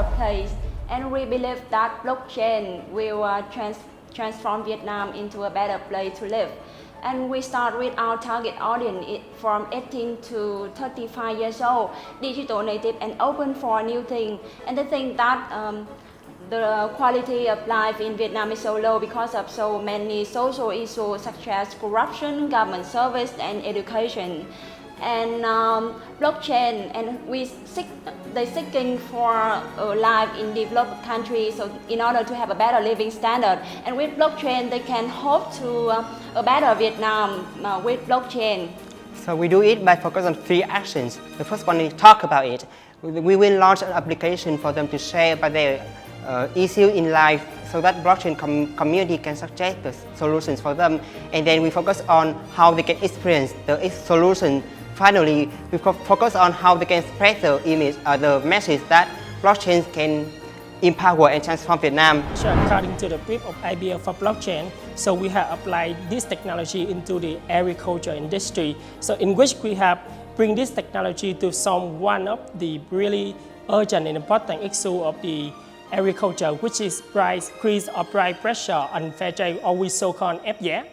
better place. And we believe that blockchain will transform Vietnam into a better place to live. And we start with our target audience from 18 to 35 years old, digital native and open for new things. And I think that the quality of life in Vietnam is so low because of so many social issues such as corruption, government service, and education. And blockchain, and they seeking for a life in developed countries, so in order to have a better living standard. And with blockchain, they can hope to a better Vietnam with blockchain. So we do it by focus on 3 actions. The first one is talk about it. We will launch an application for them to share about their issue in life, so that blockchain community can suggest the solutions for them. And then we focus on how they can experience the solution. Finally, we focus on how they can spread the image, the message that blockchain can empower and transform Vietnam. So according to the brief of IBL for blockchain, so we have applied this technology into the agriculture industry. So in which we have bring this technology to solve one of the really urgent and important issue of the agriculture, which is price increase or price pressure, unfair trade, or we so-called FDF.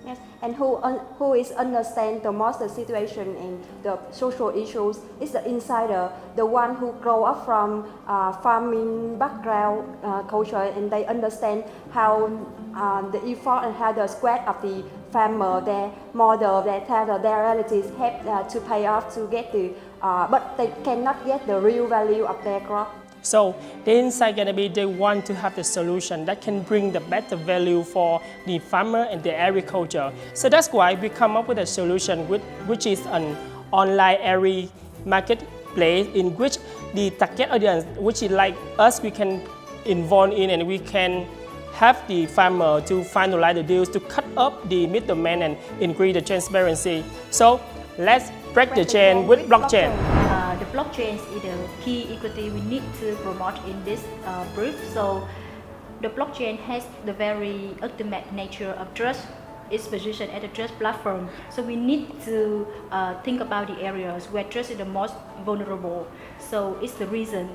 Yes, and who is understand the most the situation in the social issues is the insider, the one who grow up from farming background culture, and they understand how the effort and how the sweat of the farmer, their model, their talent, their realities have to pay off to get the, but they cannot get the real value of their crop. So the insight gonna be they want to have the solution that can bring the better value for the farmer and the agriculture. So that's why we come up with a solution which is an online agri marketplace in which the target audience, which is like us, we can involve in, and we can have the farmer to finalize the deals, to cut up the middleman and increase the transparency. So let's break the chain with blockchain. The blockchain is the key equity we need to promote in this brief. So the blockchain has the very ultimate nature of trust. Its position as a trust platform. So we need to think about the areas where trust is the most vulnerable. So it's the reason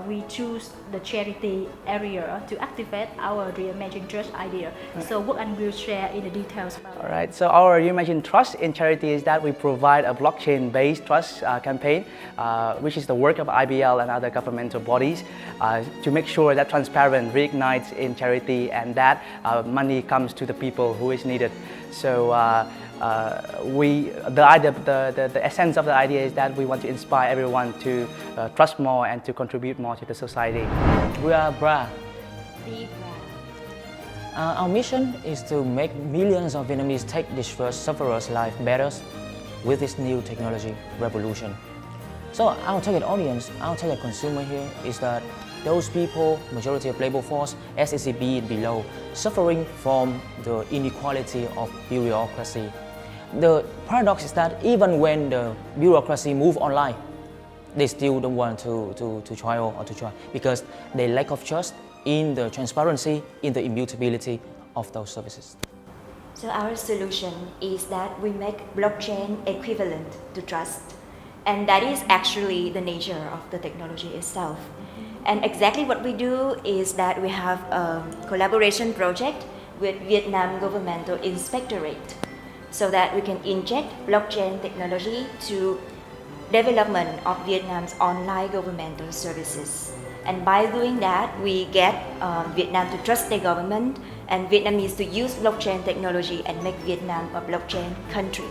we choose the charity area to activate our Reimagine Trust idea. So what I will share in the details about. All right, so our Reimagine Trust in charity is that we provide a blockchain-based trust campaign, which is the work of IBL and other governmental bodies to make sure that transparency reignites in charity and that money comes to the people who is needed. So the essence of the idea is that we want to inspire everyone to trust more and to contribute more to the society. We are BRA. Be proud. Our mission is to make millions of Vietnamese take distressed sufferers' life better with this new technology revolution. So our target audience, our target consumer here is that those people, majority of labor force, SECB and below, suffering from the inequality of bureaucracy. The paradox is that even when the bureaucracy move online, they still don't want to try or to try because they lack of trust in the transparency, in the immutability of those services. So our solution is that we make blockchain equivalent to trust. And that is actually the nature of the technology itself. And exactly what we do is that we have a collaboration project with Vietnam Governmental Inspectorate so that we can inject blockchain technology to development of Vietnam's online governmental services. And by doing that, we get Vietnam to trust their government and Vietnamese to use blockchain technology and make Vietnam a blockchain country.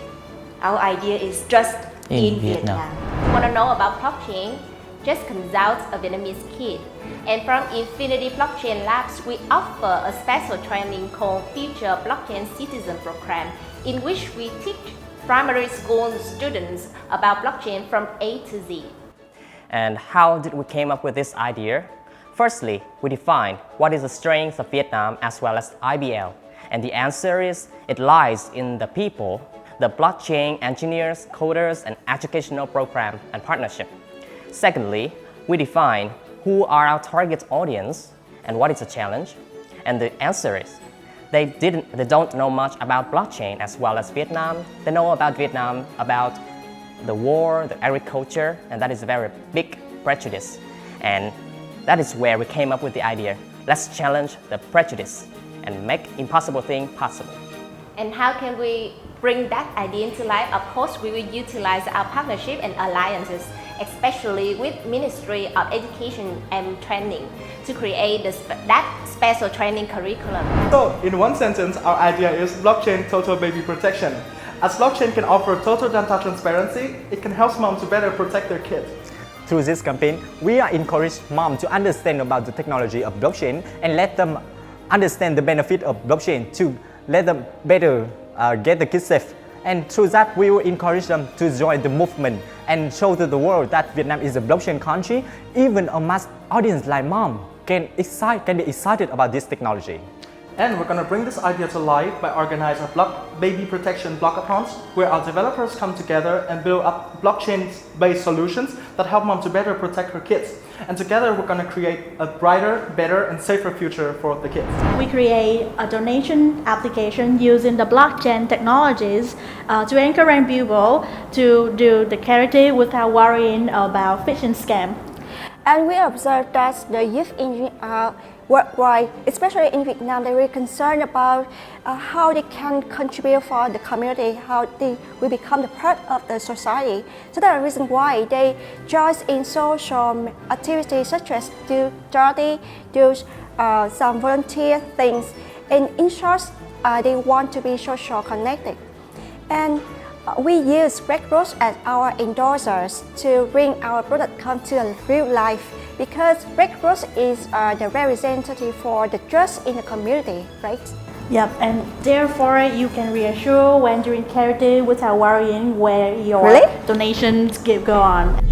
Our idea is trust in Vietnam. Want to know about blockchain? Just consult a Vietnamese kid. And from Infinity Blockchain Labs, we offer a special training called Future Blockchain Citizen Program, in which we teach primary school students about blockchain from A to Z. And how did we came up with this idea? Firstly, we defined what is the strength of Vietnam as well as IBL. And the answer is, it lies in the people, the blockchain engineers, coders, and educational program and partnership. Secondly, we define who are our target audience and what is the challenge. And the answer is, they don't know much about blockchain as well as Vietnam. They know about Vietnam, about the war, the agriculture, and that is a very big prejudice. And That is where we came up with the idea. Let's challenge the prejudice and make impossible thing possible. And how can we bring that idea into life? Of course, we will utilize our partnership and alliances, especially with Ministry of Education and Training, to create that special training curriculum. So, in one sentence, our idea is blockchain total baby protection. As blockchain can offer total data transparency, it can help moms to better protect their kids. Through this campaign, we are encouraging moms to understand about the technology of blockchain and let them understand the benefit of blockchain to let them better get the kids safe. And through that, we will encourage them to join the movement and show to the world that Vietnam is a blockchain country. Even a mass audience like mom can be excited about this technology. And we're going to bring this idea to life by organizing baby protection blockathons, where our developers come together and build up blockchain-based solutions that help mom to better protect her kids. And together we're going to create a brighter, better, and safer future for the kids. We create a donation application using the blockchain technologies to encourage people to do the charity without worrying about phishing scam. And we observed that the youth in worldwide, especially in Vietnam, they're really concerned about how they can contribute for the community, how they will become the part of the society. So that's the reason why they join in social activities such as do charity, do some volunteer things. And in short, they want to be social connected. And we use Red Cross as our endorsers to bring our product come to real life, because Red Cross is the representative for the trust in the community, right? Yep, and therefore you can reassure when doing charity without worrying where your donations go on.